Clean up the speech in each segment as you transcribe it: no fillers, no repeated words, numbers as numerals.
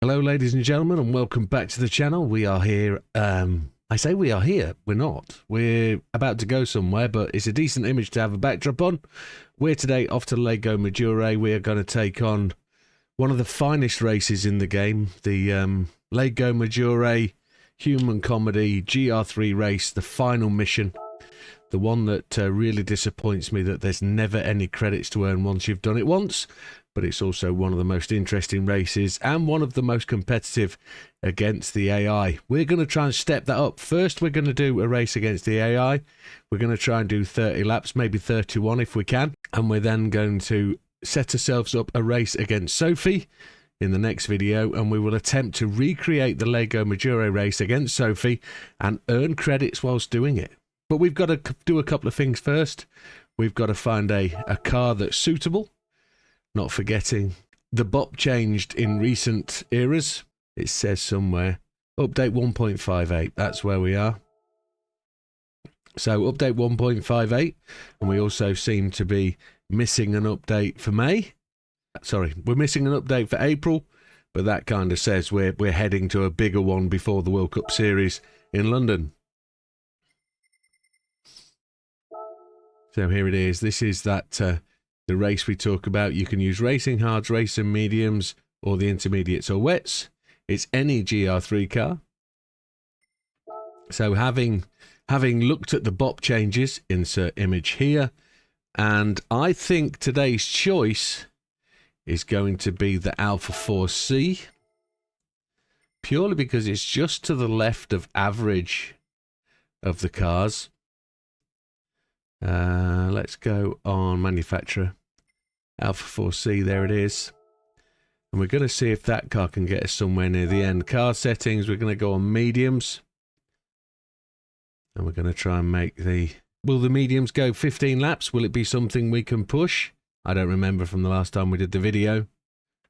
Hello ladies and gentlemen, and welcome back to the channel. We are here, I say we are here, we're not. We're about to go somewhere, but it's a decent image to have a backdrop on. We're today off to Lago Maggiorre. We are going to take on one of the finest races in the game, the Lago Maggiorre Human Comedy Gr3 race, the final mission. The one that really disappoints me, that there's never any credits to earn once you've done it once. But it's also one of the most interesting races and one of the most competitive against the AI. We're going to try and step that up. First, we're going to do a race against the AI. We're going to try and do 30 laps, maybe 31 if we can. And we're then going to set ourselves up a race against Sophie in the next video. And we will attempt to recreate the Lago Maggiorre race against Sophie and earn credits whilst doing it. But we've got to do a couple of things first. We've got to find a car that's suitable. Not forgetting the BOP changed in recent eras. It says somewhere update 1.58. That's where we are. So update 1.58, and we also seem to be missing an update for May. Sorry, we're missing an update for April, but that kind of says we're heading to a bigger one before the World Cup Series in London. So here it is. This is that the race we talk about. You can use racing hards, racing mediums, or the intermediates or wets. It's any GR3 car. So having looked at the BOP changes, insert image here, and I think today's choice is going to be the Alpha 4C, purely because it's just to the left of average of the cars. Let's go on manufacturer, Alpha 4C, there it is. And we're going to see if that car can get us somewhere near the end. Car settings, we're going to go on mediums. And we're going to try and make the... Will the mediums go 15 laps? Will it be something we can push? I don't remember from the last time we did the video.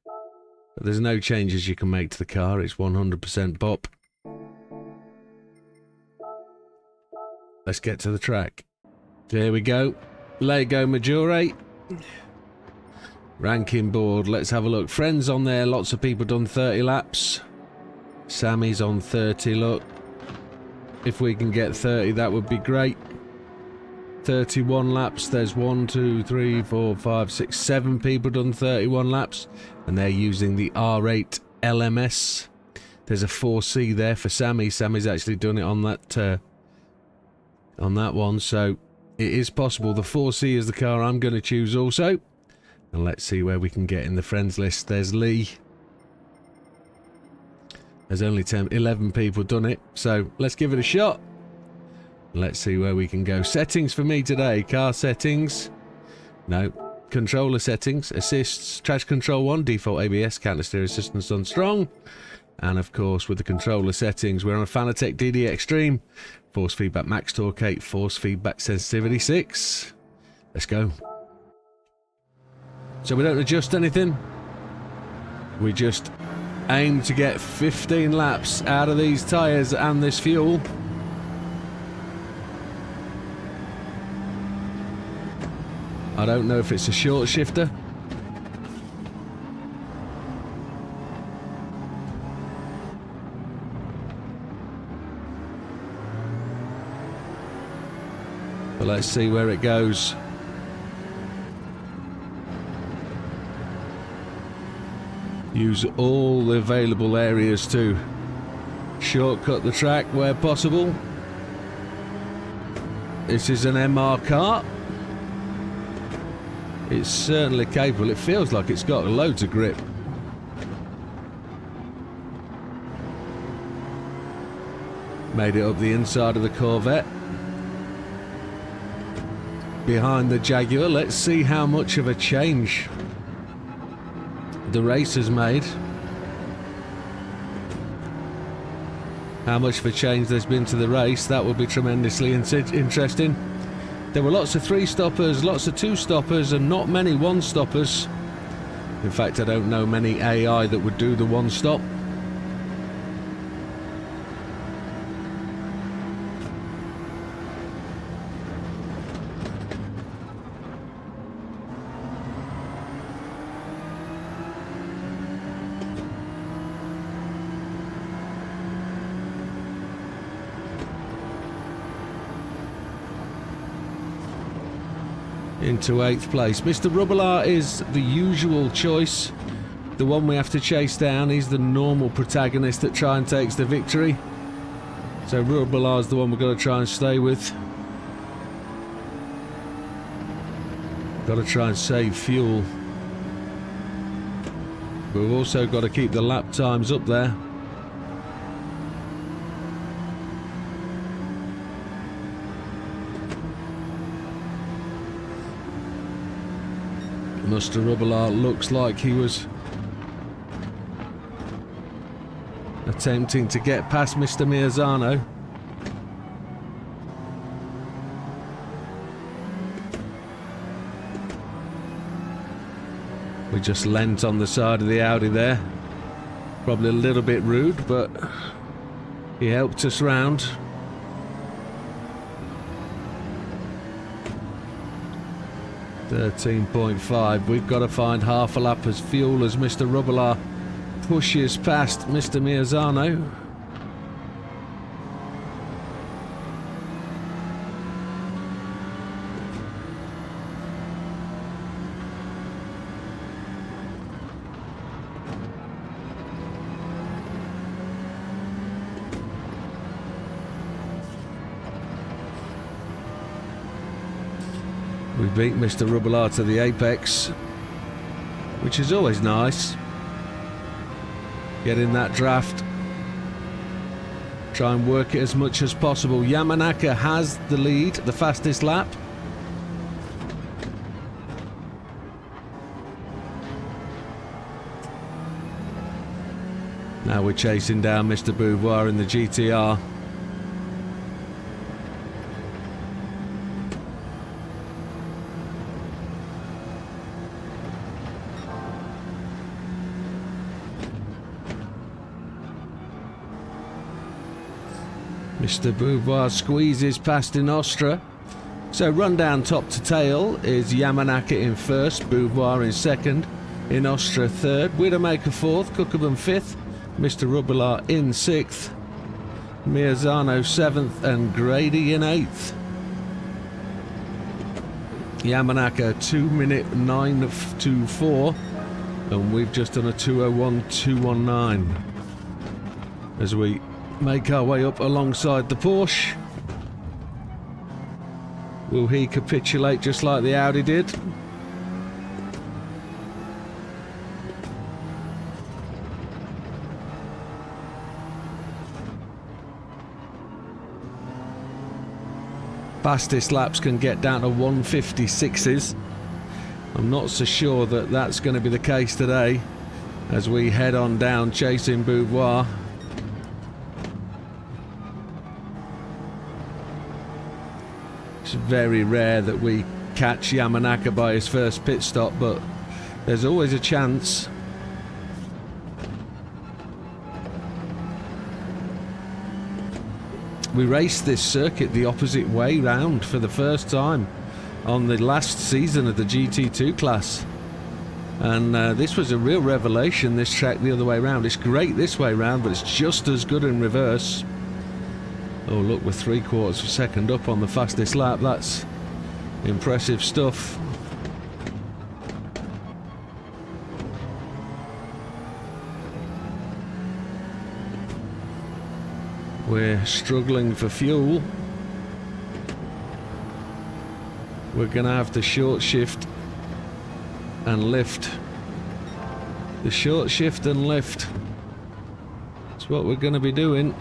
But there's no changes you can make to the car. It's 100% BOP. Let's get to the track. There we go. Lago Maggiorre. Ranking board. Let's have a look. Friends on there. Lots of people done 30 laps. Sammy's on 30. Look. If we can get 30, that would be great. 31 laps. There's 1, 2, 3, 4, 5, 6, 7 people done 31 laps. And they're using the R8 LMS. There's a 4C there for Sammy. Sammy's actually done it on that one. So... it is possible. The 4C is the car I'm going to choose also. And let's see where we can get in the friends list. There's Lee. There's only 11 people done it. So let's give it a shot. Let's see where we can go. Settings for me today. Car settings. No. Controller settings. Assists. Traction control 1. Default ABS. Counter steer assistance on strong. And of course with the controller settings we're on a Fanatec DD Extreme. Force feedback max torque 8, force feedback sensitivity 6. Let's go. So we don't adjust anything. We just aim to get 15 laps out of these tyres and this fuel. I don't know if it's a short shifter. But let's see where it goes. Use all the available areas to shortcut the track where possible. This is an MR car. It's certainly capable. It feels like it's got loads of grip. Made it up the inside of the Corvette. Behind the Jaguar. Let's see how much of a change the race has made. How much of a change there's been to the race. That will be tremendously interesting. There were lots of 3-stoppers, lots of 2-stoppers, and not many 1-stoppers. In fact, I don't know many AI that would do the 1-stop. into 8th place. Mr. Rubbelaar is the usual choice, the one we have to chase down. He's the normal protagonist that try and takes the victory. So Rubbelaar's the one we've got to try and stay with. Got to try and save fuel. But we've also got to keep the lap times up there. Mr. Rubbelaar looks like he was attempting to get past Mr. Mirzano. We just leant on the side of the Audi there. Probably a little bit rude, but he helped us round. .5. We've got to find half a lap as fuel as Mr. Rubbelaar pushes past Mr. Mirzano. We beat Mr. Rubbelaar to the apex, which is always nice. Get in that draft. Try and work it as much as possible. Yamanaka has the lead, the fastest lap. Now we're chasing down Mr. Beauvoir in the GTR. Mr. Beauvoir squeezes past in Ostra. So run down top to tail is Yamanaka in first, Beauvoir in second, in Ostra third, Widdowmaker fourth, Cookerman fifth, Mr. Rubbelaar in sixth, Mirzano seventh and Gr3 in eighth. Yamanaka 2-minute 9.24 and we've just done a 2:01.219 as we make our way up alongside the Porsche. Will he capitulate just like the Audi did? Fastest laps can get down to 1:56s. I'm not so sure that that's going to be the case today as we head on down chasing Beauvoir. It's very rare that we catch Yamanaka by his first pit stop, but there's always a chance. We raced this circuit the opposite way round for the first time on the last season of the GT2 class. And this was a real revelation, this track the other way round. It's great this way round, but it's just as good in reverse. Oh look, we're 3/4 of a second up on the fastest lap. That's impressive stuff. We're struggling for fuel. We're going to have to short shift and lift. The short shift and lift. That's what we're going to be doing.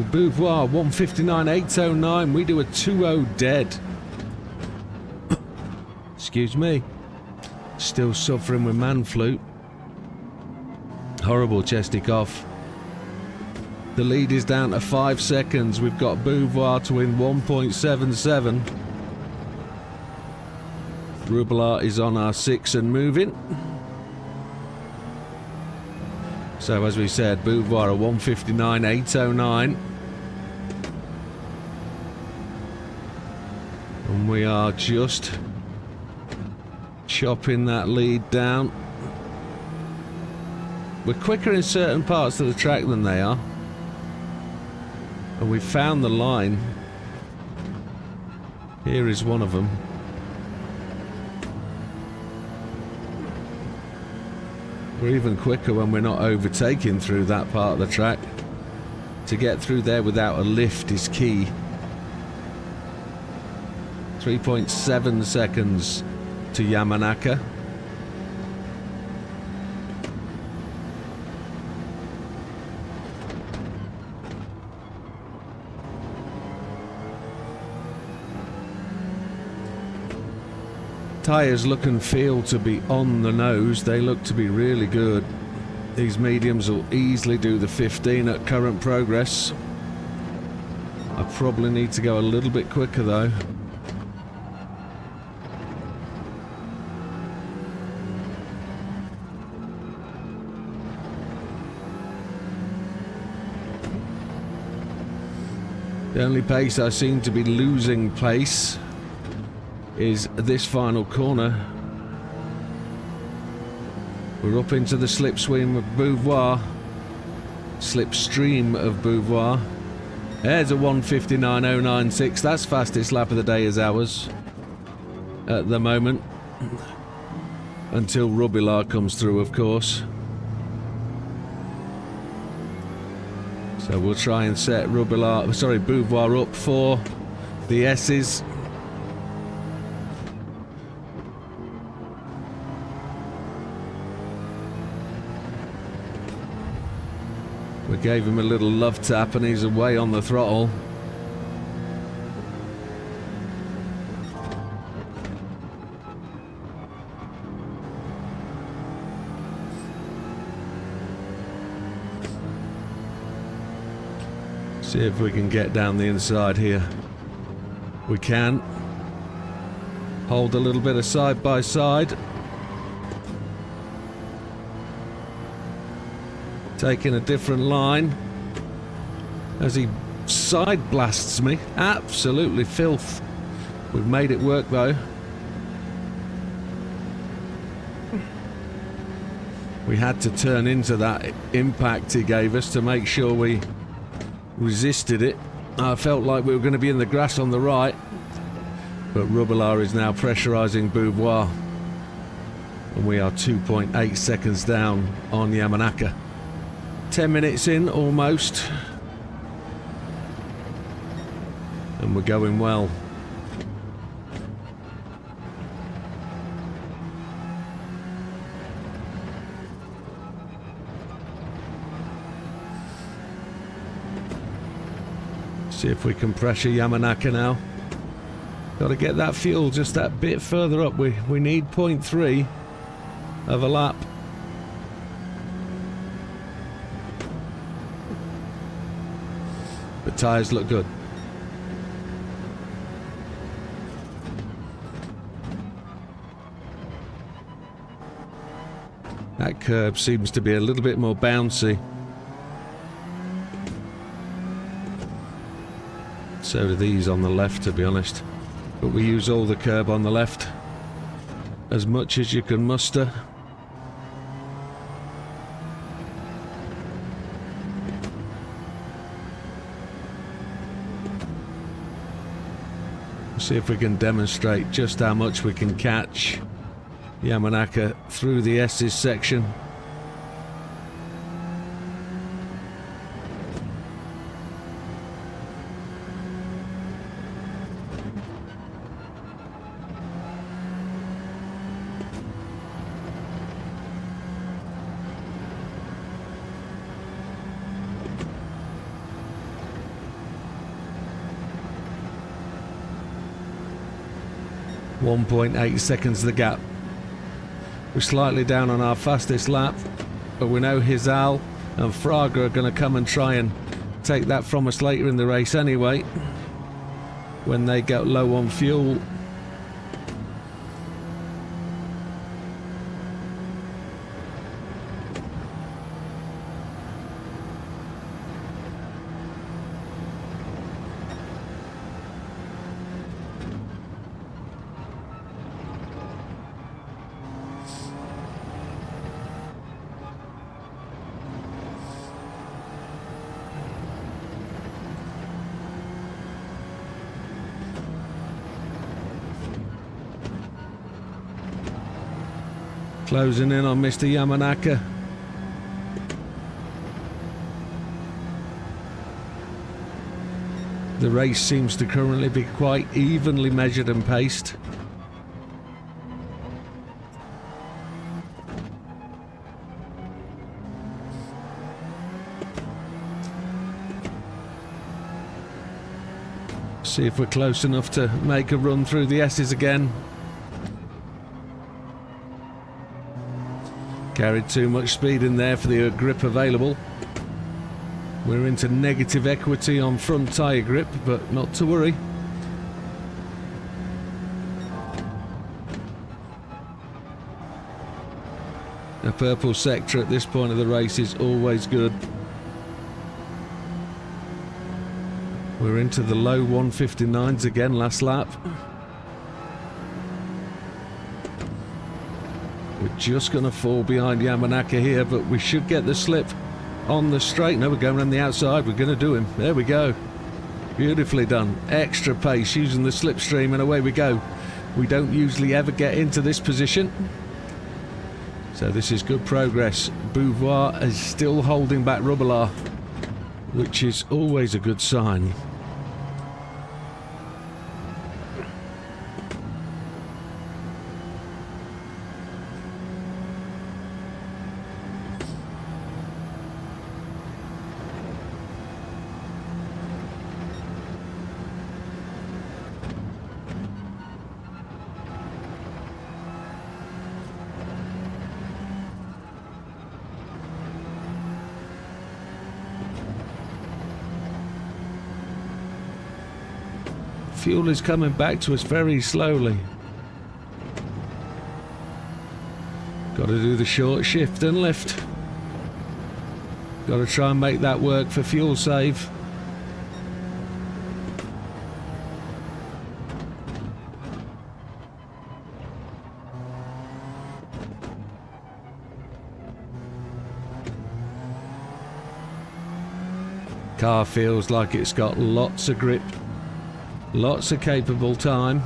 Beauvoir 1:59.809. We do a 2:0 dead. Excuse me. Still suffering with man flu. Horrible chesty cough. The lead is down to 5 seconds. We've got Beauvoir to win 1.77. Rubbelaar is on our 6 and moving. So as we said, Beauvoir 1:59.809. And we are just chopping that lead down. We're quicker in certain parts of the track than they are. And we found the line. Here is one of them. We're even quicker when we're not overtaking through that part of the track. To get through there without a lift is key. 3.7 seconds to Yamanaka. Tyres look and feel to be on the nose. They look to be really good. These mediums will easily do the 15 at current progress. I probably need to go a little bit quicker though. The only pace I seem to be losing pace is this final corner. We're up into the slipstream of Beauvoir. Slipstream of Beauvoir. There's a 1:59.096. That's fastest lap of the day is ours at the moment. Until Robillard comes through, of course. So we'll try and set Beauvoir up for the S's. We gave him a little love tap and he's away on the throttle. See if we can get down the inside here. We can. Hold a little bit of side by side. Taking a different line as he side blasts me. Absolutely filth. We've made it work though. We had to turn into that impact he gave us to make sure we resisted it. I felt like we were going to be in the grass on the right, but Robillard is now pressurising Beauvoir and we are 2.8 seconds down on Yamanaka. 10 minutes in almost and we're going well. See if we can pressure Yamanaka now. Got to get that fuel just that bit further up. We need 0.3 of a lap. The tyres look good. That curb seems to be a little bit more bouncy. So do these on the left, to be honest. But we use all the curb on the left as much as you can muster. See if we can demonstrate just how much we can catch Yamanaka through the S's section. .8 seconds the gap. We're slightly down on our fastest lap, but we know Hizal and Fraga are going to come and try and take that from us later in the race anyway, when they get low on fuel. Closing in on Mr. Yamanaka. The race seems to currently be quite evenly measured and paced. See if we're close enough to make a run through the S's again. Carried too much speed in there for the grip available. We're into negative equity on front tyre grip, but not to worry. A purple sector at this point of the race is always good. We're into the low 159s again last lap. We're just going to fall behind Yamanaka here, but we should get the slip on the straight. No, we're going around the outside. We're going to do him. There we go. Beautifully done. Extra pace using the slipstream, and away we go. We don't usually ever get into this position, so this is good progress. Beauvoir is still holding back Rubbelaar, which is always a good sign. Fuel is coming back to us very slowly. Got to do the short shift and lift. Got to try and make that work for fuel save. Car feels like it's got lots of grip. Lots of capable time.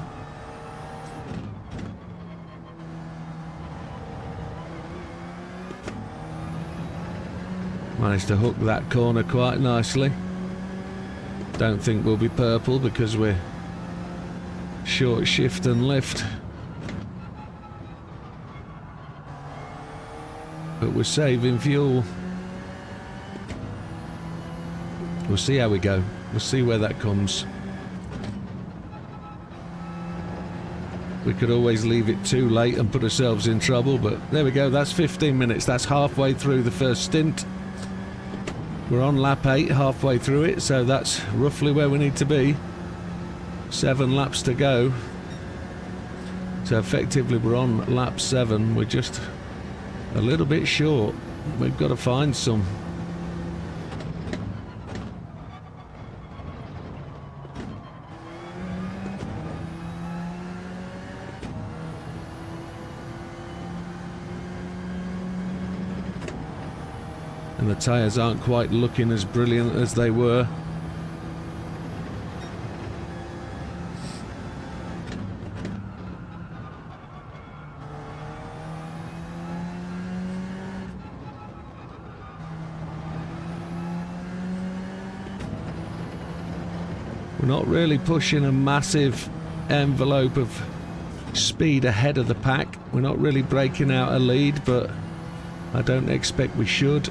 Managed to hook that corner quite nicely. Don't think we'll be purple because we're short shift and lift. But we're saving fuel. We'll see how we go. We'll see where that comes. We could always leave it too late and put ourselves in trouble, but there we go. That's 15 minutes. That's halfway through the first stint. We're on lap 8, halfway through it, so that's roughly where we need to be. 7 laps to go. So effectively we're on lap 7. We're just a little bit short. We've got to find some. And the tyres aren't quite looking as brilliant as they were. We're not really pushing a massive envelope of speed ahead of the pack. We're not really breaking out a lead, but I don't expect we should.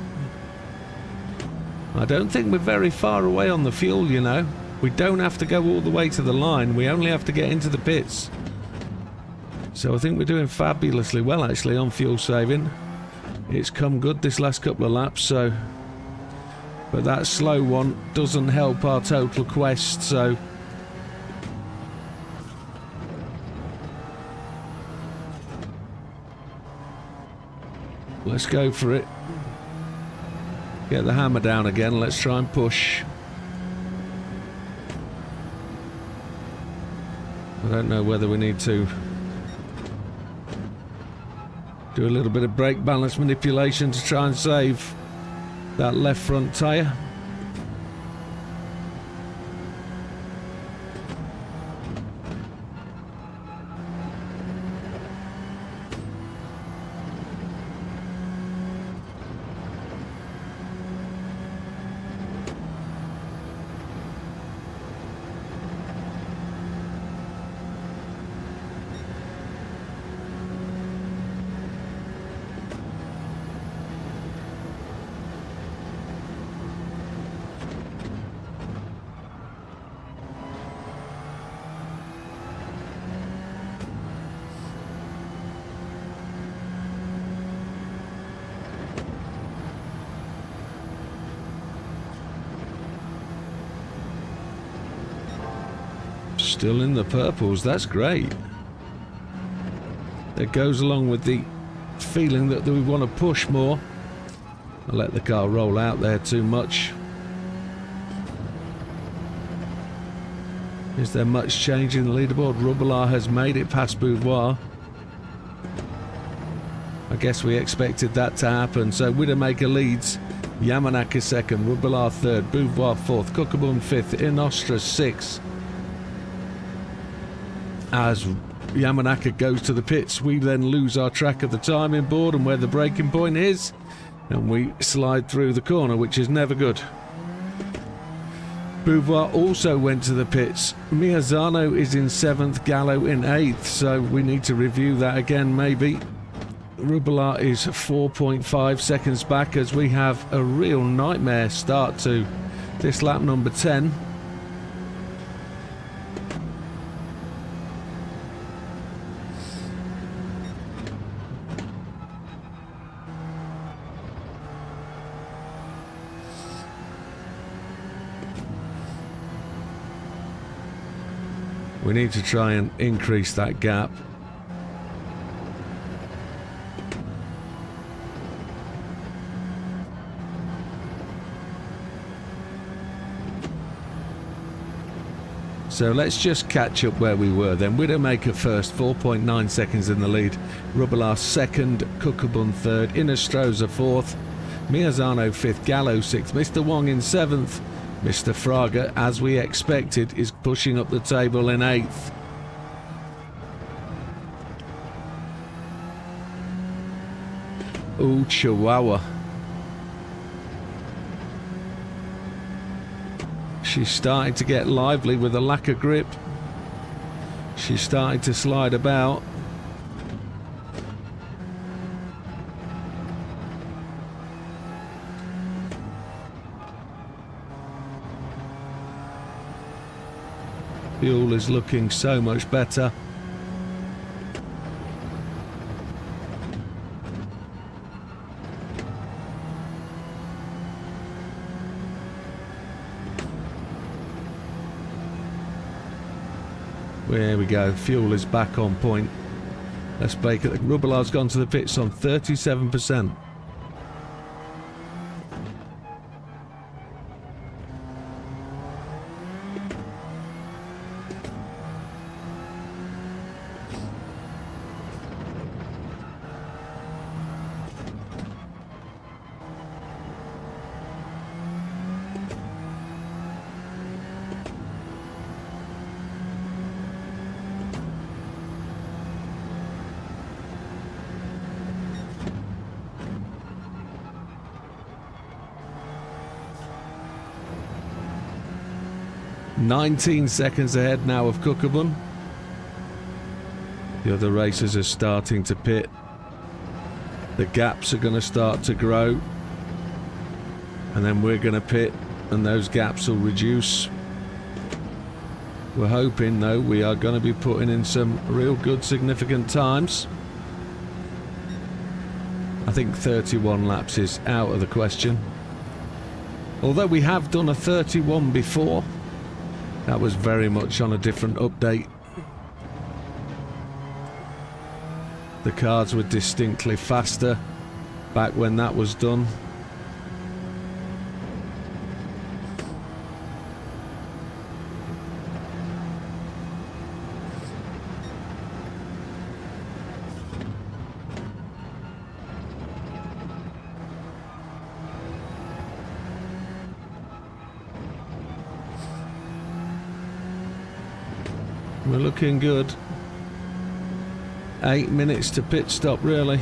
I don't think we're very far away on the fuel, you know. We don't have to go all the way to the line. We only have to get into the pits. So I think we're doing fabulously well, actually, on fuel saving. It's come good this last couple of laps, so... But that slow one doesn't help our total quest, so... Let's go for it. Get the hammer down again, let's try and push. I don't know whether we need to do a little bit of brake balance manipulation to try and save that left front tyre. Still in the purples, that's great. That goes along with the feeling that we want to push more. I let the car roll out there too much. Is there much change in the leaderboard? Rubbelaar has made it past Beauvoir. I guess we expected that to happen. So Widdowmaker leads. Yamanaka second, Rubbelaar third, Beauvoir fourth, Cookabun fifth, Inostra sixth. As Yamanaka goes to the pits, we then lose our track of the timing board and where the braking point is, and we slide through the corner, which is never good. Beauvoir also went to the pits. Miazano is in 7th, Gallo in 8th, so we need to review that again maybe. Rubbelaar is 4.5 seconds back as we have a real nightmare start to this lap number 10. We need to try and increase that gap. So let's just catch up where we were then. Widdowmaker first, 4.9 seconds in the lead. Rubbelaar second, Cookabun third, Inostroza fourth, Miazano fifth, Gallo sixth, Mr. Wong in 7th. Mr. Fraga, as we expected, is pushing up the table in 8th. Ooh, Chihuahua. She's starting to get lively with a lack of grip. She's starting to slide about. Fuel is looking so much better. There we go, fuel is back on point. Let's bake it. Rubbelaar's gone to the pits on 37%. "19 seconds ahead now of Cookabun. The other racers are starting to pit. The gaps are going to start to grow. And then we're going to pit and those gaps will reduce. We're hoping, though, we are going to be putting in some real good significant times. I think 31 laps is out of the question. Although we have done a 31 before. That was very much on a different update. The cars were distinctly faster back when that was done. We're looking good. 8 minutes to pit stop, really.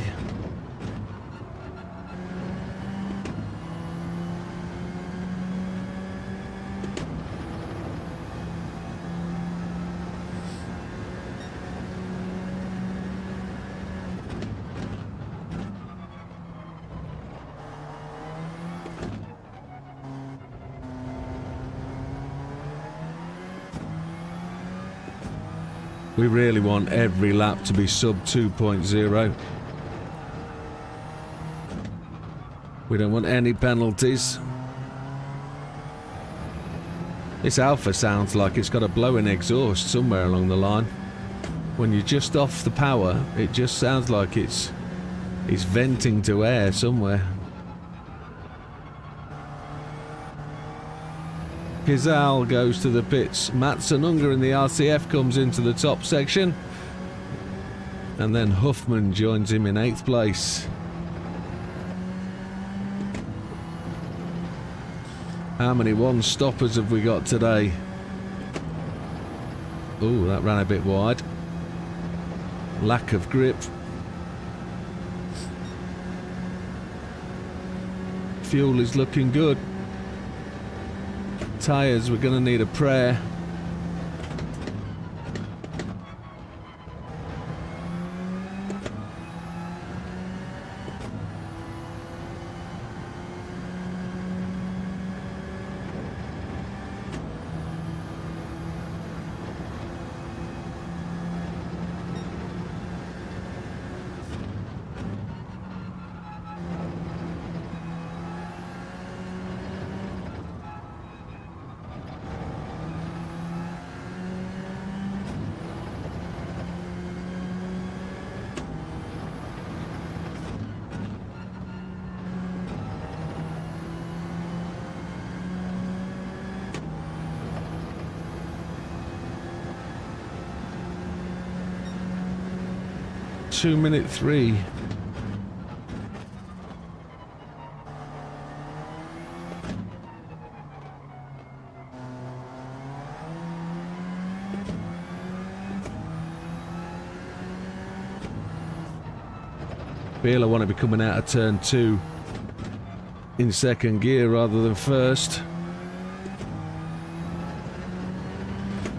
We really want every lap to be sub 2.0. We don't want any penalties. This Alpha sounds like it's got a blowing exhaust somewhere along the line. When you're just off the power, it just sounds like it's venting to air somewhere. Gizal goes to the pits. Matsunuga in the RCF comes into the top section. And then Huffman joins him in 8th place. How many one-stoppers have we got today? Oh, that ran a bit wide. Lack of grip. Fuel is looking good. Tyres, we're going to need a prayer. Minute 3. Feel I want to be coming out of turn 2 in 2nd gear rather than 1st.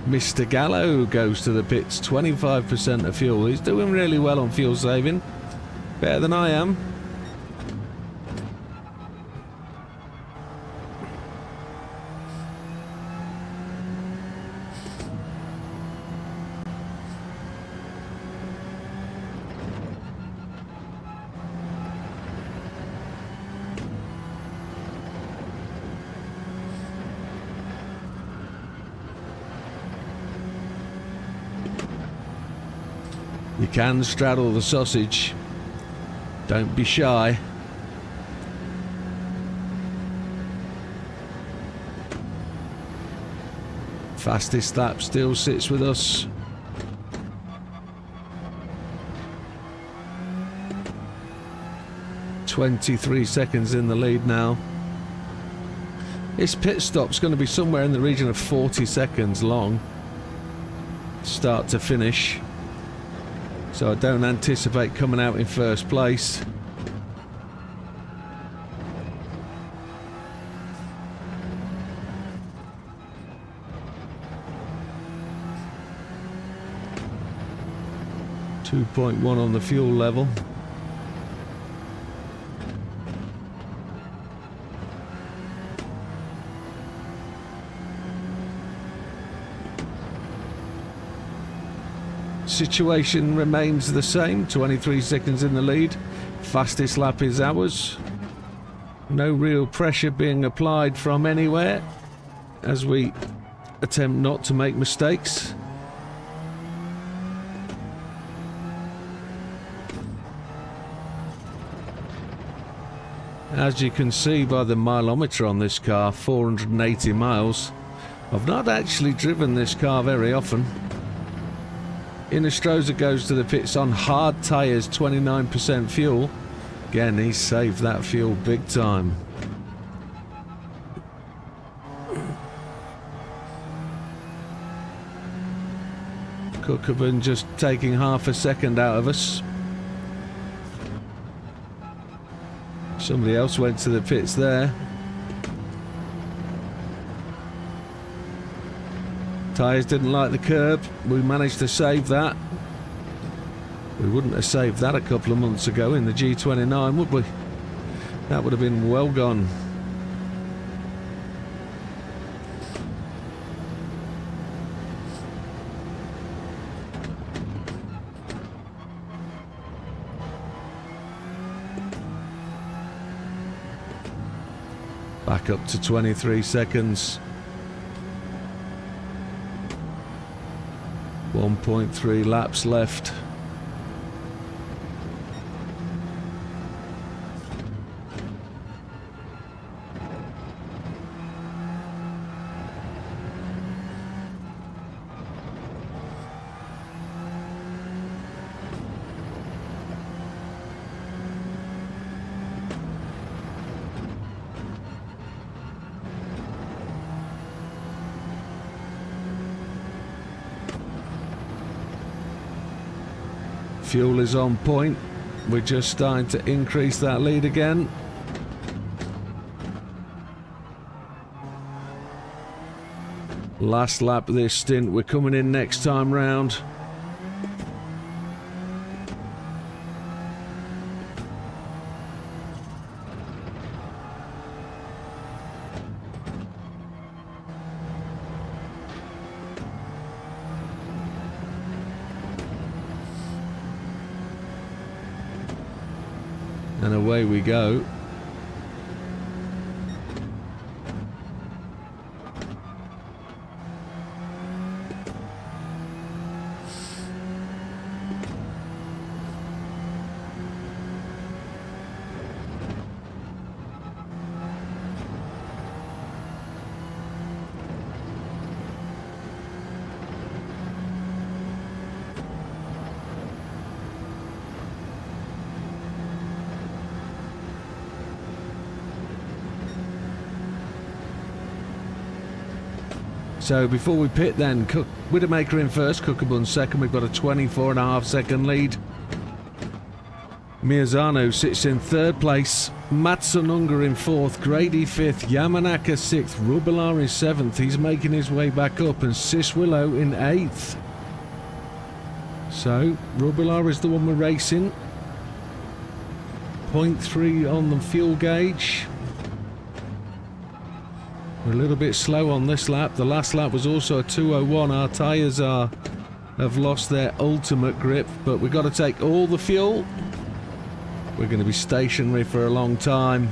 Mr. Gallo goes to the pits, 25% of fuel. He's doing really well on fuel saving. Better than I am. You can straddle the sausage. Don't be shy. Fastest lap still sits with us. "23 seconds in the lead now. This pit stop's going to be somewhere in the region of 40 seconds long, start to finish. So I don't anticipate coming out in 1st place. .1 on the fuel level. Situation remains the same, 23 seconds in the lead. Fastest lap is ours. No real pressure being applied from anywhere as we attempt not to make mistakes. As you can see by the mileometer on this car, 480 miles. I've not actually driven this car very often. Inestrosa goes to the pits on hard tyres, 29% fuel. Again, he's saved that fuel big time. Cookerman just taking half a second out of us. Somebody else went to the pits there. Tyres didn't like the curb. We managed to save that. We wouldn't have saved that a couple of months ago in the G29, would we? That would have been well gone. Back up to 23 seconds. 1.3 laps left. Fuel is on point. We're just starting to increase that lead again. Last lap of this stint. We're coming in next time round. And away we go. So before we pit then, Widdowmaker in first, Cookabun second. We've got a 24.5 second lead. Miyazzano sits in third place. Matsununga in fourth, Gr3 fifth, Yamanaka sixth, Rubilar in seventh. He's making his way back up, and Siswillow in eighth. So Rubilar is the one we're racing. 0.3 on the fuel gauge. We're a little bit slow on this lap. The last lap was also a 2:01. Our tyres have lost their ultimate grip, but we've got to take all the fuel. We're going to be stationary for a long time.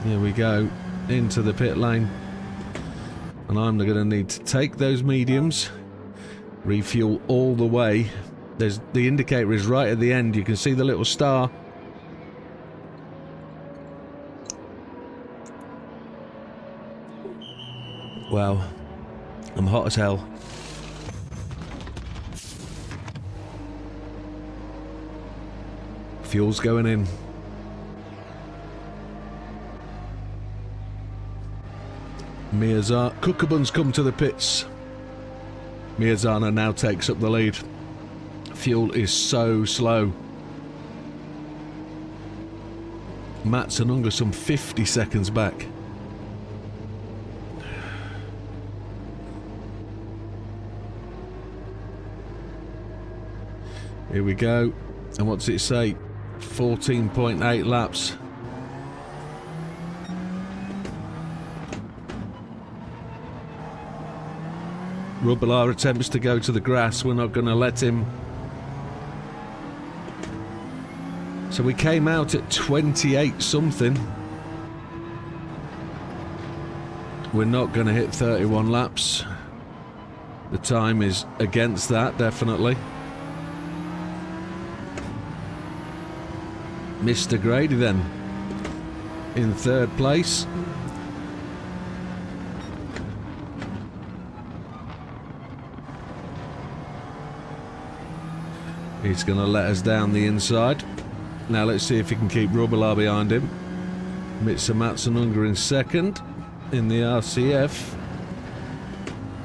Here we go, into the pit lane. And I'm going to need to take those mediums, refuel all the way. The indicator is right at the end. You can see the little star. Wow, I'm hot as hell. Fuel's going in. Cookabun's come to the pits. Miyazzano now takes up the lead. Fuel is so slow. Matsununga some 50 seconds back. Here we go. And what's it say? 14.8 laps. Rubilar attempts to go to the grass. We're not going to let him. So we came out at 28 something. We're not going to hit 31 laps. The time is against that, definitely. Mr. Gr3 then, in third place. He's going to let us down the inside. Now let's see if he can keep Rubilar behind him. Matsununga in second in the RCF.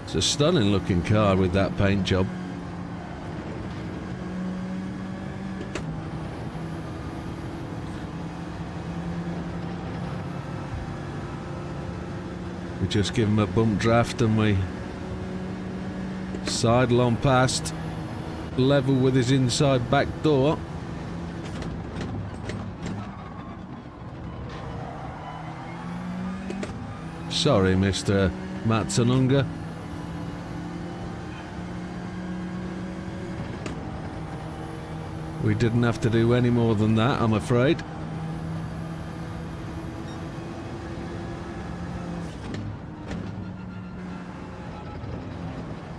It's a stunning looking car with that paint job. We just give him a bump draft and we sidle on past, level with his inside back door. Sorry, Mr. Matsununga. We didn't have to do any more than that, I'm afraid.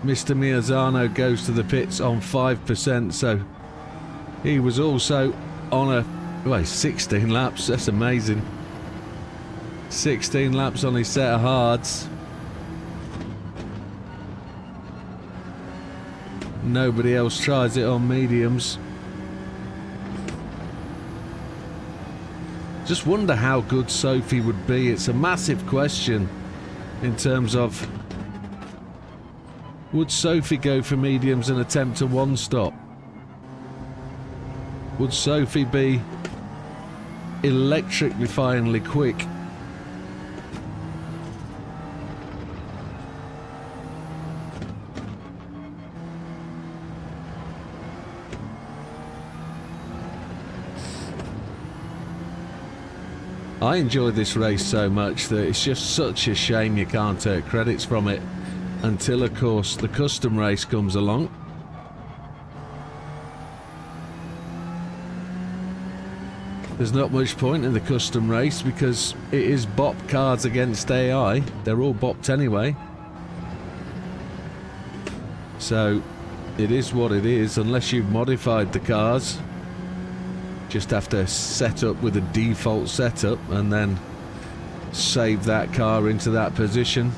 Mr. Miazano goes to the pits on 5%, so he was also on a, well, 16 laps. That's amazing. 16 laps on his set of hards. Nobody else tries it on mediums. Just wonder how good Sophie would be. It's a massive question in terms of, would Sophie go for mediums and attempt a one stop? Would Sophie be electrifyingly quick? I enjoy this race so much that it's just such a shame you can't take credits from it until, of course, the custom race comes along. There's not much point in the custom race because it is bop cards against AI. They're all bopped anyway. So it is what it is unless you've modified the cars. Just have to set up with a default setup and then save that car into that position.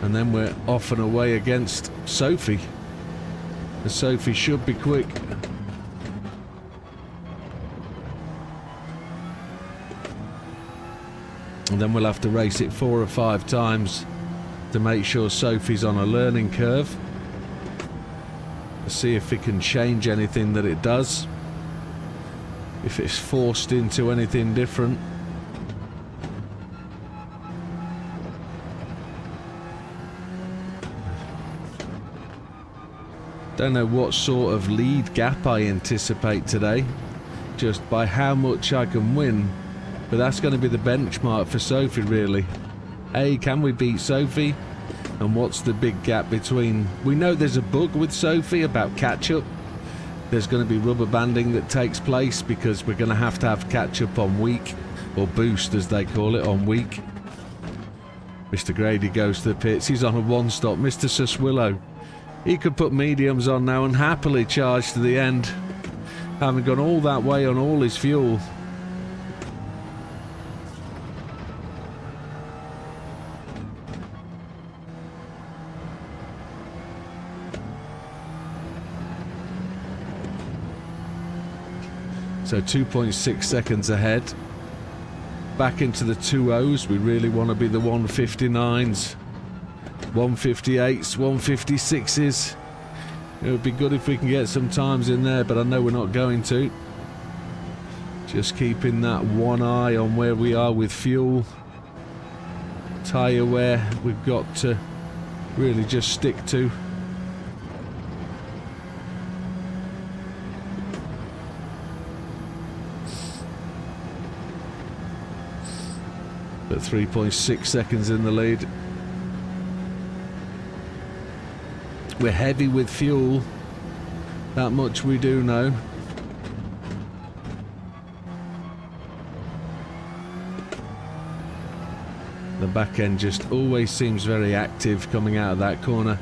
And then we're off and away against Sophie. And Sophie should be quick. And then we'll have to race it 4 or 5 times to make sure Sophie's on a learning curve. See if it can change anything that it does. If it's forced into anything different. Don't know what sort of lead gap I anticipate today, just by how much I can win, but that's going to be the benchmark for Sophie really. A, can we beat Sophie? And what's the big gap between... We know there's a bug with Sophie about catch-up. There's going to be rubber banding that takes place because we're going to have catch-up on week, or boost as they call it, on week. Mr. Grady goes to the pits. He's on a one-stop. Mr. Suswillow, he could put mediums on now and happily charge to the end, having gone all that way on all his fuel. So 2.6 seconds ahead. Back into the 2.0s. We really want to be the 159s. 158s, 156s. It would be good if we can get some times in there, but I know we're not going to. Just keeping that one eye on where we are with fuel. Tyre wear we've got to really just stick to. But 3.6 seconds in the lead. We're heavy with fuel. That much we do know. The back end just always seems very active coming out of that corner.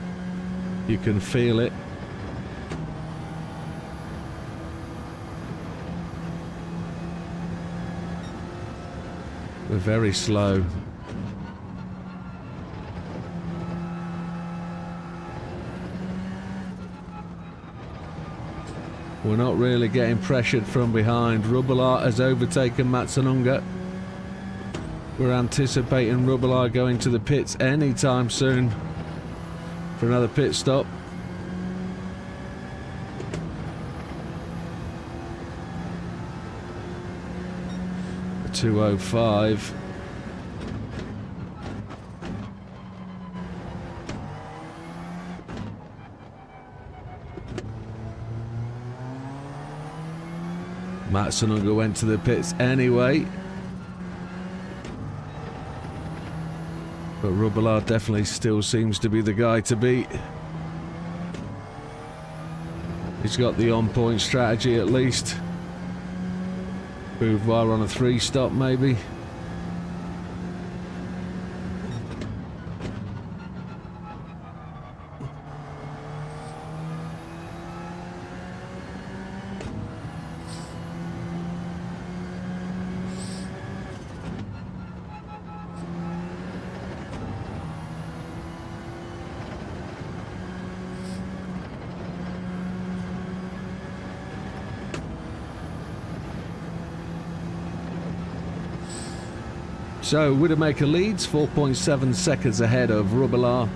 You can feel it. We're very slow. We're not really getting pressured from behind. Rubbelart has overtaken Matsununga. We're anticipating Rubbelart going to the pits anytime soon for another pit stop. A 2:05. Matsununga went to the pits anyway. But Rubbelart definitely still seems to be the guy to beat. He's got the on-point strategy at least. Beauvoir on a 3-stop maybe. So Widdowmaker leads 4.7 seconds ahead of Rubbelaar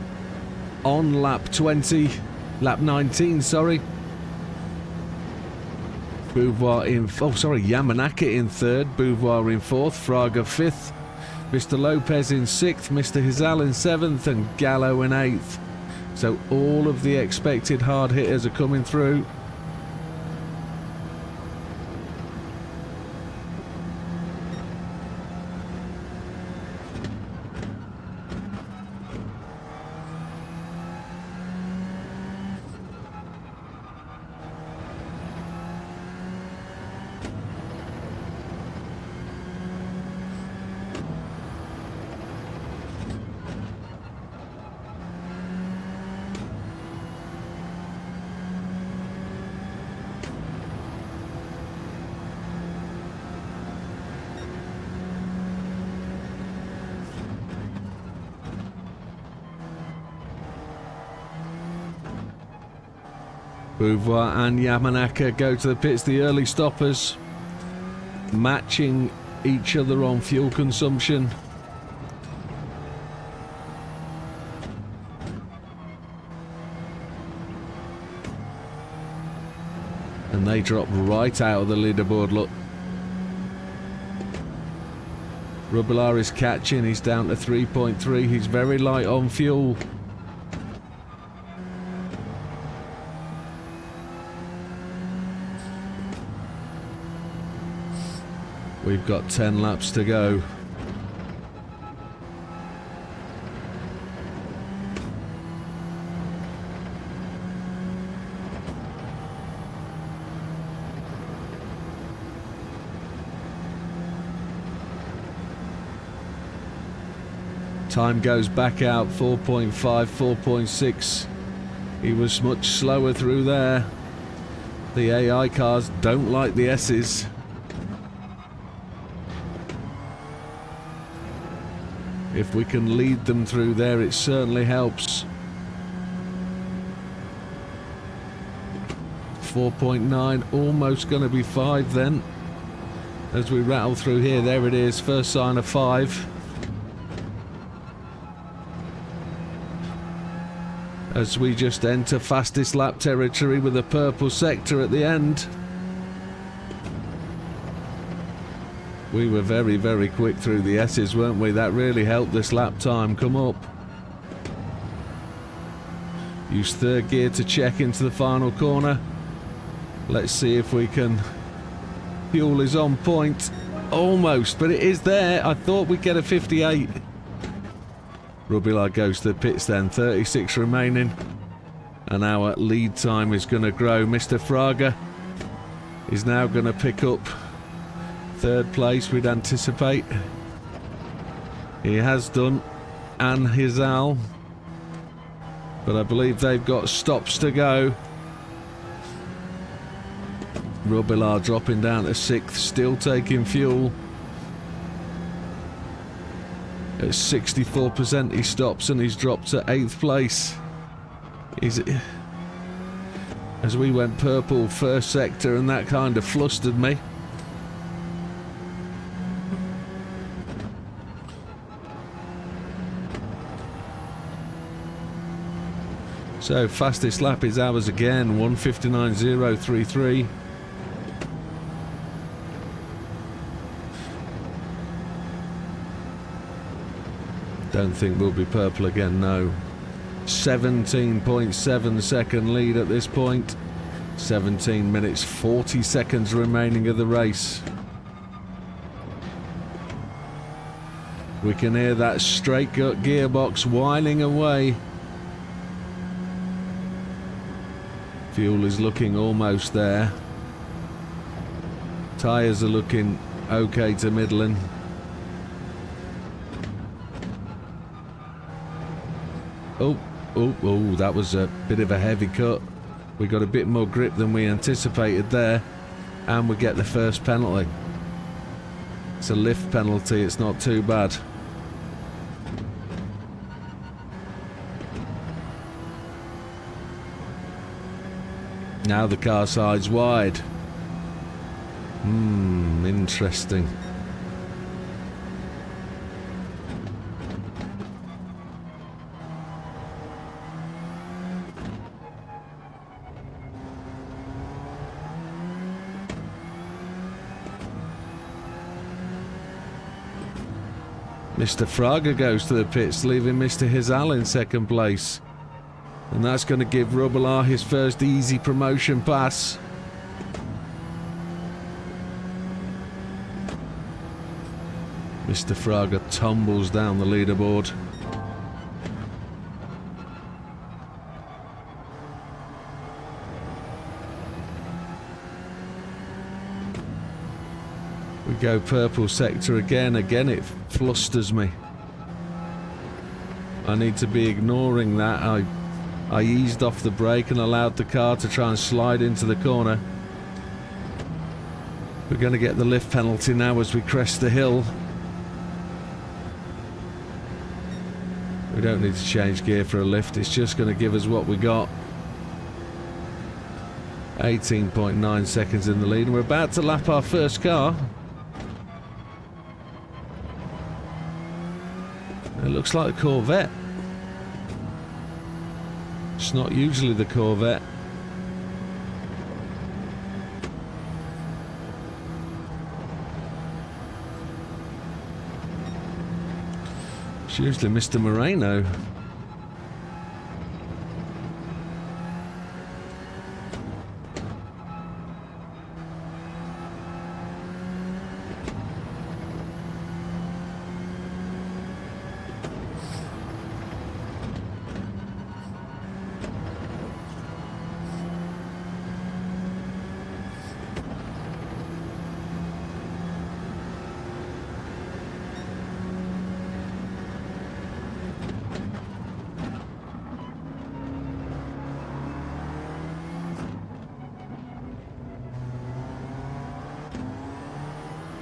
on lap 19, sorry. Yamanaka in third, Beauvoir in fourth, Fraga fifth, Mr. Lopez in sixth, Mr. Hizal in seventh, and Gallo in eighth. So all of the expected hard hitters are coming through. Beauvoir and Yamanaka go to the pits, the early stoppers, matching each other on fuel consumption. And they drop right out of the leaderboard, look. Rubbelaar is catching, he's down to 3.3, he's very light on fuel. We've got 10 laps to go. Time goes back out, 4.5, 4.6. He was much slower through there. The AI cars don't like the S's. If we can lead them through there, it certainly helps. 4.9, almost going to be 5 then. As we rattle through here, there it is, first sign of 5. As we just enter fastest lap territory with a purple sector at the end. We were very, very quick through the S's, weren't we? That really helped this lap time come up. Use third gear to check into the final corner. Let's see if we can... Fuel is on point. Almost, but it is there. I thought we'd get a 58. Rubbelaar goes to the pits then, 36 remaining. And our lead time is going to grow. Mr. Fraga is now going to pick up third place, we'd anticipate. He has done, and Hizal. But I believe they've got stops to go. Rubbelaar dropping down to 6th, still taking fuel. At 64% he stops and he's dropped to 8th place. As we went purple first sector, and that kind of flustered me. So fastest lap is ours again, 1:59.033. Don't think we'll be purple again, no. 17.7 second lead at this point. 17 minutes 40 seconds remaining of the race. We can hear that straight gut gearbox whining away. Fuel is looking almost there. Tyres are looking okay to middling. Oh, that was a bit of a heavy cut. We got a bit more grip than we anticipated there, and we get the first penalty. It's a lift penalty, it's not too bad. Now the car side's wide. Interesting. Mr. Fraga goes to the pits, leaving Mr. Hizal in second place. And that's going to give Rubelar his first easy promotion pass. Mr. Fraga tumbles down the leaderboard. We go purple sector again. Again, it flusters me. I need to be ignoring that. I eased off the brake and allowed the car to try and slide into the corner. We're going to get the lift penalty now as we crest the hill. We don't need to change gear for a lift. It's just going to give us what we got. 18.9 seconds in the lead. And we're about to lap our first car. It looks like a Corvette. It's not usually the Corvette. It's usually Mr. Moreno.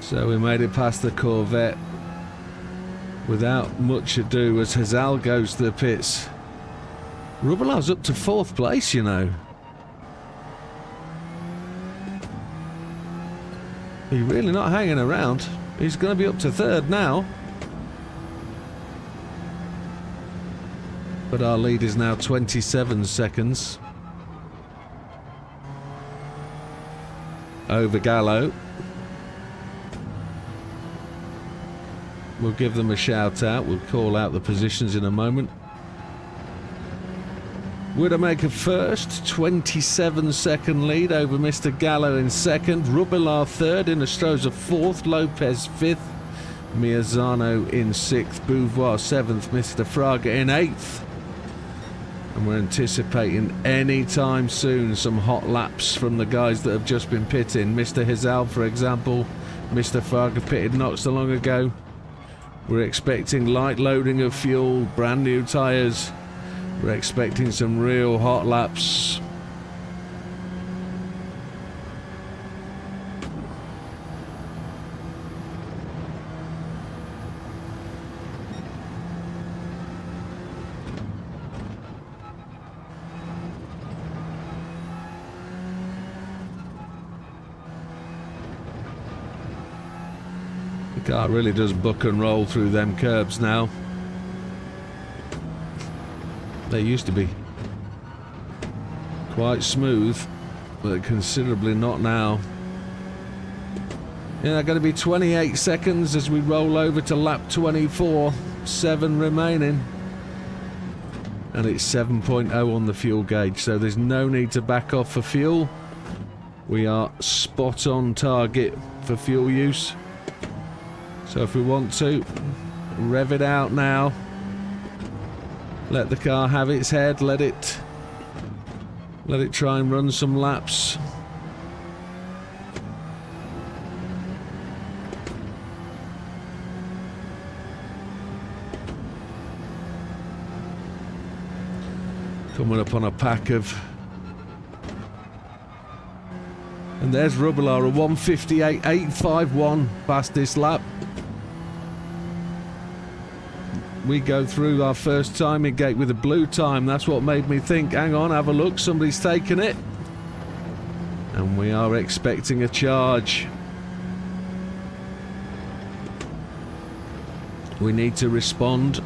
So we made it past the Corvette without much ado as Hizal goes to the pits. Rubelar's up to 4th place, you know. He's really not hanging around. He's going to be up to 3rd now. But our lead is now 27 seconds over Gallo. We'll give them a shout out. We'll call out the positions in a moment. Widdowmaker first, 27-second lead over Mr. Gallo in second. Rubelar third, Inostroza fourth, Lopez fifth, Miazano in sixth, Beauvoir seventh, Mr. Fraga in eighth. And we're anticipating any time soon some hot laps from the guys that have just been pitting. Mr. Hizal, for example. Mr. Fraga pitted not so long ago. We're expecting light loading of fuel, brand new tyres. We're expecting some real hot laps. The car really does buck and roll through them curbs now. They used to be quite smooth, but considerably not now. Yeah, going to be 28 seconds as we roll over to lap 24. 7 remaining. And it's 7.0 on the fuel gauge, so there's no need to back off for fuel. We are spot on target for fuel use. So if we want to, rev it out now. Let the car have its head, let it try and run some laps. Coming up on a pack of... And there's Rubelar, a 1:58.851 fastest lap. We go through our first timing gate with a blue time. That's what made me think, hang on, have a look, somebody's taken it. And we are expecting a charge. We need to respond.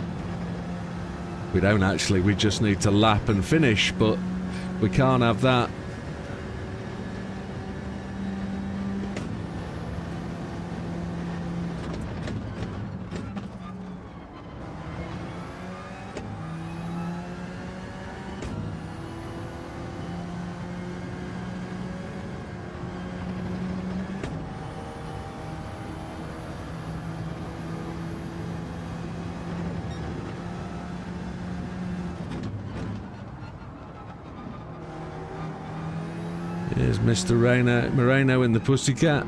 We don't actually, we just need to lap and finish, but we can't have that. Here's Mr. Moreno in the Pussycat.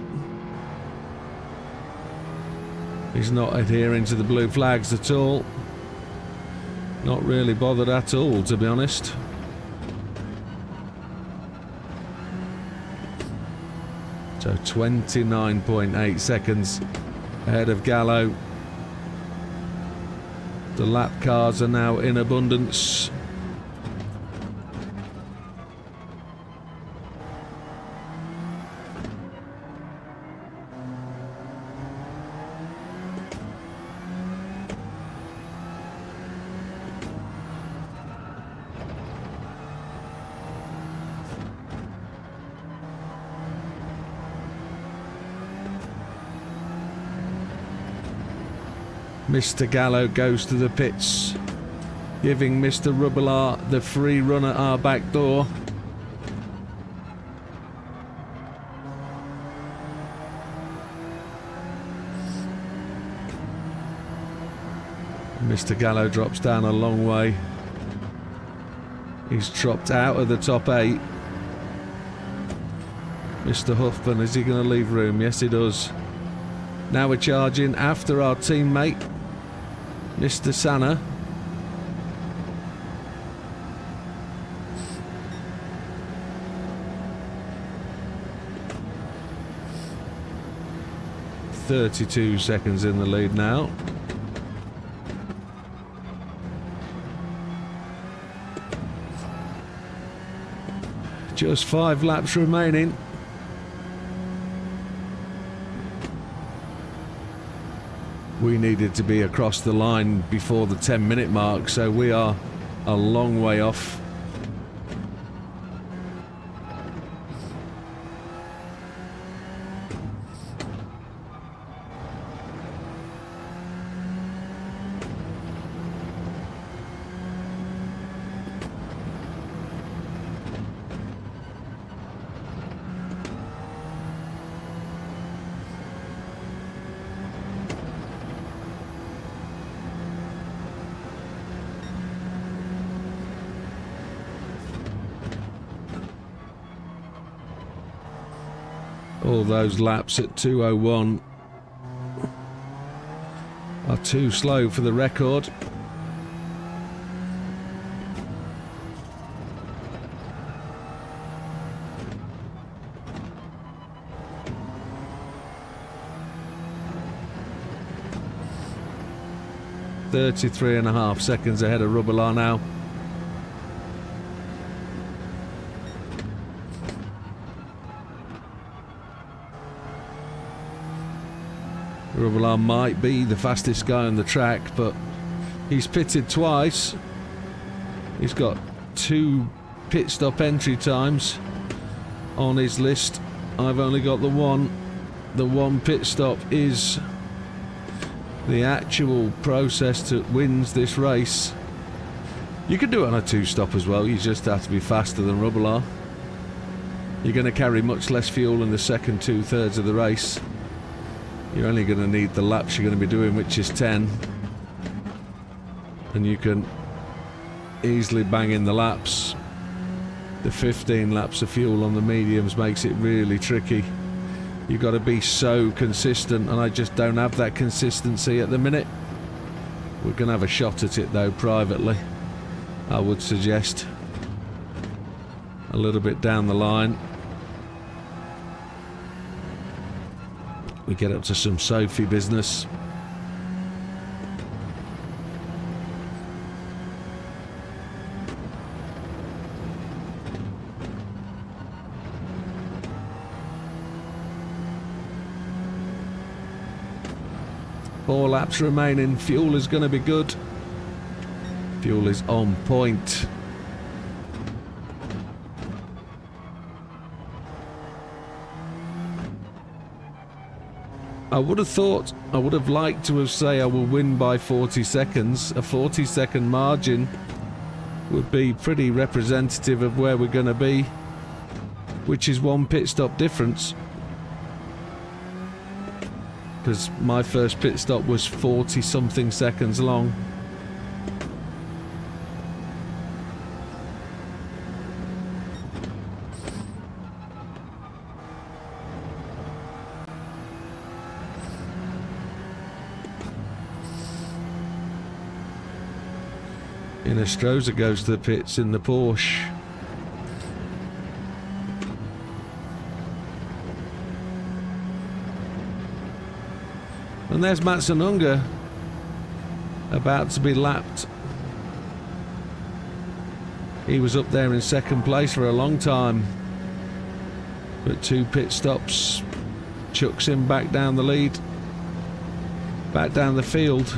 He's not adhering to the blue flags at all. Not really bothered at all, to be honest. So 29.8 seconds ahead of Gallo. The lap cars are now in abundance. Mr. Gallo goes to the pits, giving Mr. Rubbelaar the free run at our back door. Mr. Gallo drops down a long way. He's dropped out of the top 8. Mr. Huffman, is he going to leave room? Yes, he does. Now we're charging after our teammate, Mr. Sanna. "32 seconds in the lead now. Just 5 laps remaining. We needed to be across the line before the 10-minute mark, so we are a long way off. All those laps at 2:01 are too slow for the record. "33.5 seconds ahead of Rubbelaar now. Rubbelaar might be the fastest guy on the track, but he's pitted twice. He's got 2 pit stop entry times on his list. I've only got the one. The one pit stop is the actual process that wins this race. You can do it on a 2-stop as well. You just have to be faster than Rubbelaar. You're going to carry much less fuel in the second 2/3 of the race. You're only going to need the laps you're going to be doing, which is 10. And you can easily bang in the laps. The 15 laps of fuel on the mediums makes it really tricky. You've got to be so consistent, and I just don't have that consistency at the minute. We're going to have a shot at it though, privately. I would suggest a little bit down the line. We get up to some Sophie business. Four laps remaining. Fuel is going to be good. Fuel is on point. I would have liked to have said I will win by 40 seconds. A 40-second margin would be pretty representative of where we're going to be, which is 1 pit stop difference. Because my first pit stop was 40-something seconds long. Inestrosa goes to the pits in the Porsche. And there's Matsununga about to be lapped. He was up there in second place for a long time, but 2 pit stops chucks him back down the lead, back down the field.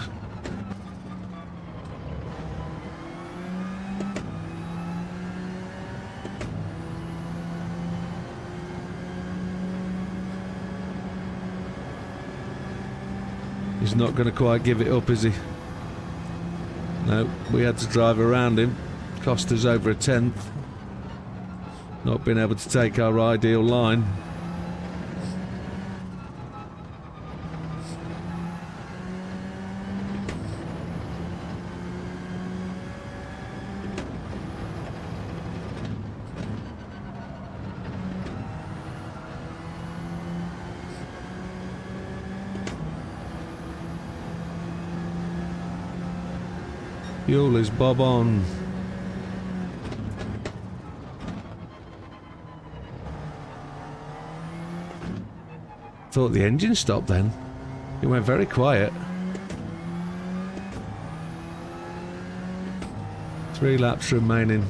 He's not going to quite give it up, is he? No, we had to drive around him. Cost us over a tenth. Not being able to take our ideal line. Fuel is bob on. Thought the engine stopped then. It went very quiet. 3 laps remaining.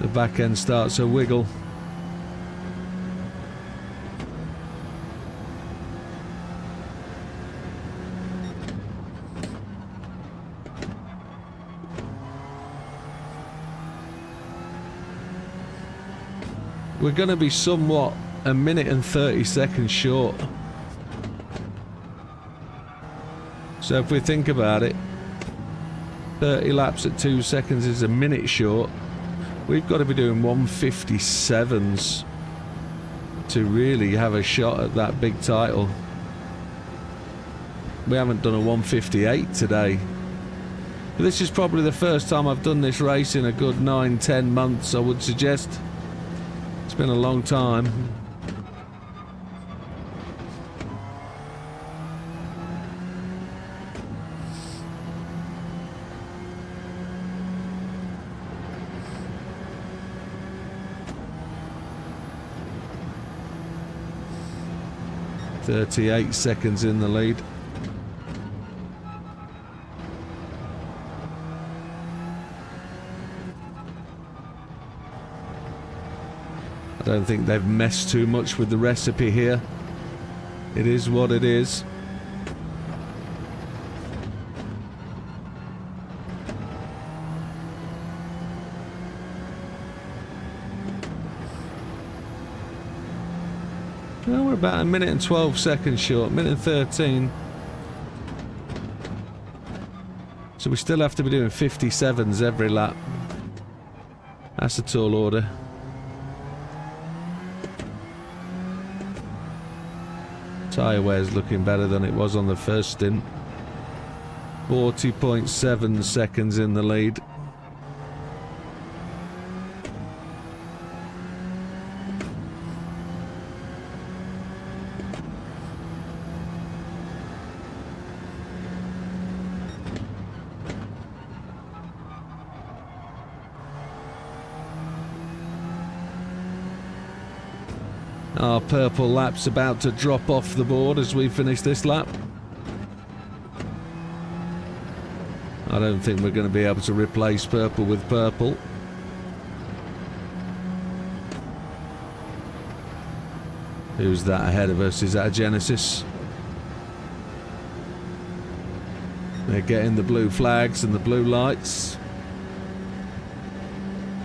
The back end starts to wiggle. We're going to be somewhat a minute and 30 seconds short. So if we think about it, 30 laps at 2 seconds is a minute short. We've got to be doing 157s to really have a shot at that big title. We haven't done a 158 today. But this is probably the first time I've done this race in a good 9-10 months, I would suggest. It's been a long time. "38 seconds in the lead. I don't think they've messed too much with the recipe here. It is what it is. Well, we're about a minute and 12 seconds short, minute and 13. So we still have to be doing 57s every lap. That's a tall order. Tyre wear's looking better than it was on the first stint. 40.7 seconds in the lead. Our purple lap's about to drop off the board as we finish this lap. I don't think we're going to be able to replace purple with purple. Who's that ahead of us? Is that a Genesis? They're getting the blue flags and the blue lights.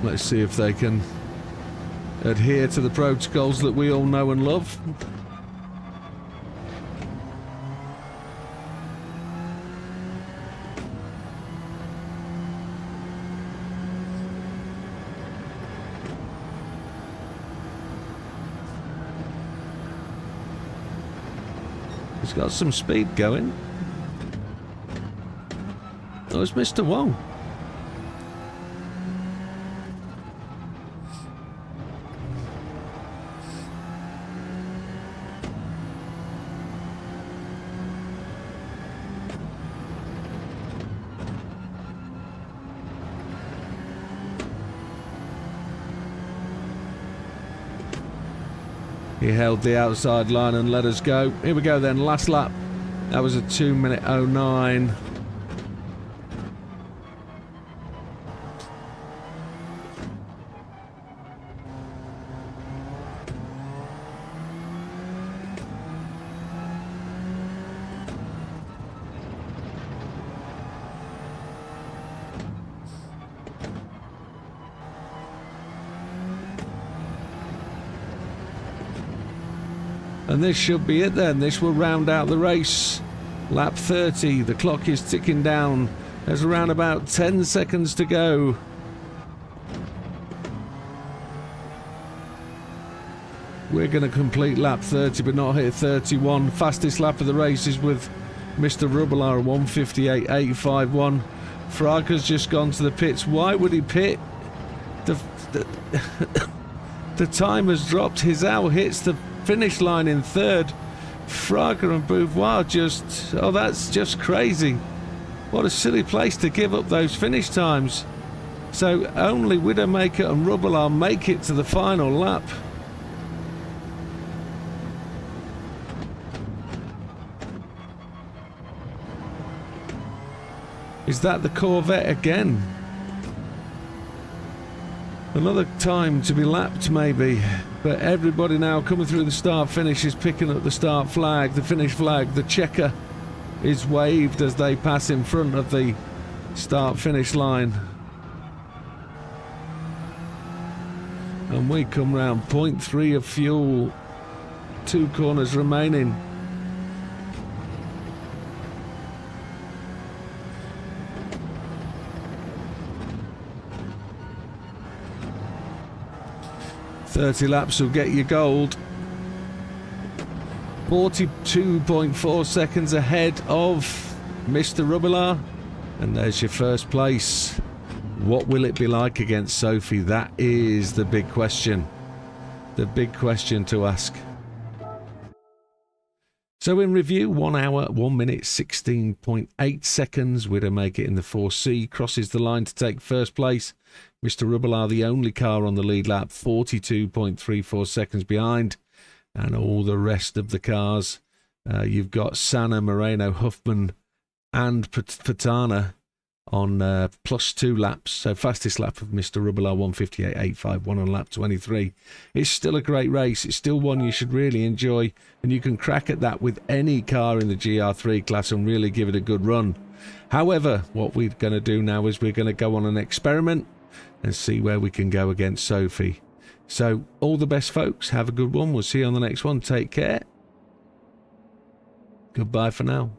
Let's see if they can adhere to the protocols that we all know and love. He's got some speed going. Oh, it's Mr. Wong. He held the outside line and let us go. Here we go then, last lap. That was a 2:09. And this should be it then. This will round out the race. Lap 30. The clock is ticking down. There's around about 10 seconds to go. We're going to complete lap 30 but not hit 31. Fastest lap of the race is with Mr. Rubbelaar, 1:58.851. Fraga's just gone to the pits. Why would he pit? The time has dropped. Hizao hits the finish line in third. Fraga and Beauvoir just... Oh, that's just crazy. What a silly place to give up those finish times. So only Widdowmaker and Rubbelaar make it to the final lap. Is that the Corvette again? Another time to be lapped maybe, but everybody now coming through the start finish is picking up the start flag, the finish flag. The checker is waved as they pass in front of the start finish line. And we come round, 0.3 of fuel, 2 corners remaining. "30 laps will get you gold." 42.4 seconds ahead of Mr. Rubbelaar. And there's your first place. What will it be like against Sophie? That is the big question. The big question to ask. So in review, 1 hour, 1 minute, 16.8 seconds. Widdowmaker in the 4C crosses the line to take first place. Mr. Rubbelaar, the only car on the lead lap, 42.34 seconds behind. And all the rest of the cars, you've got Sana, Moreno, Huffman and Patana on +2 laps. So fastest lap of Mr. Rubbelaar, 1:58.851 on lap 23. It's still a great race. It's still one you should really enjoy. And you can crack at that with any car in the GR3 class and really give it a good run. However, what we're going to do now is we're going to go on an experiment and see where we can go against Sophie. So all the best, folks. Have a good one. We'll see you on the next one. Take care. Goodbye for now.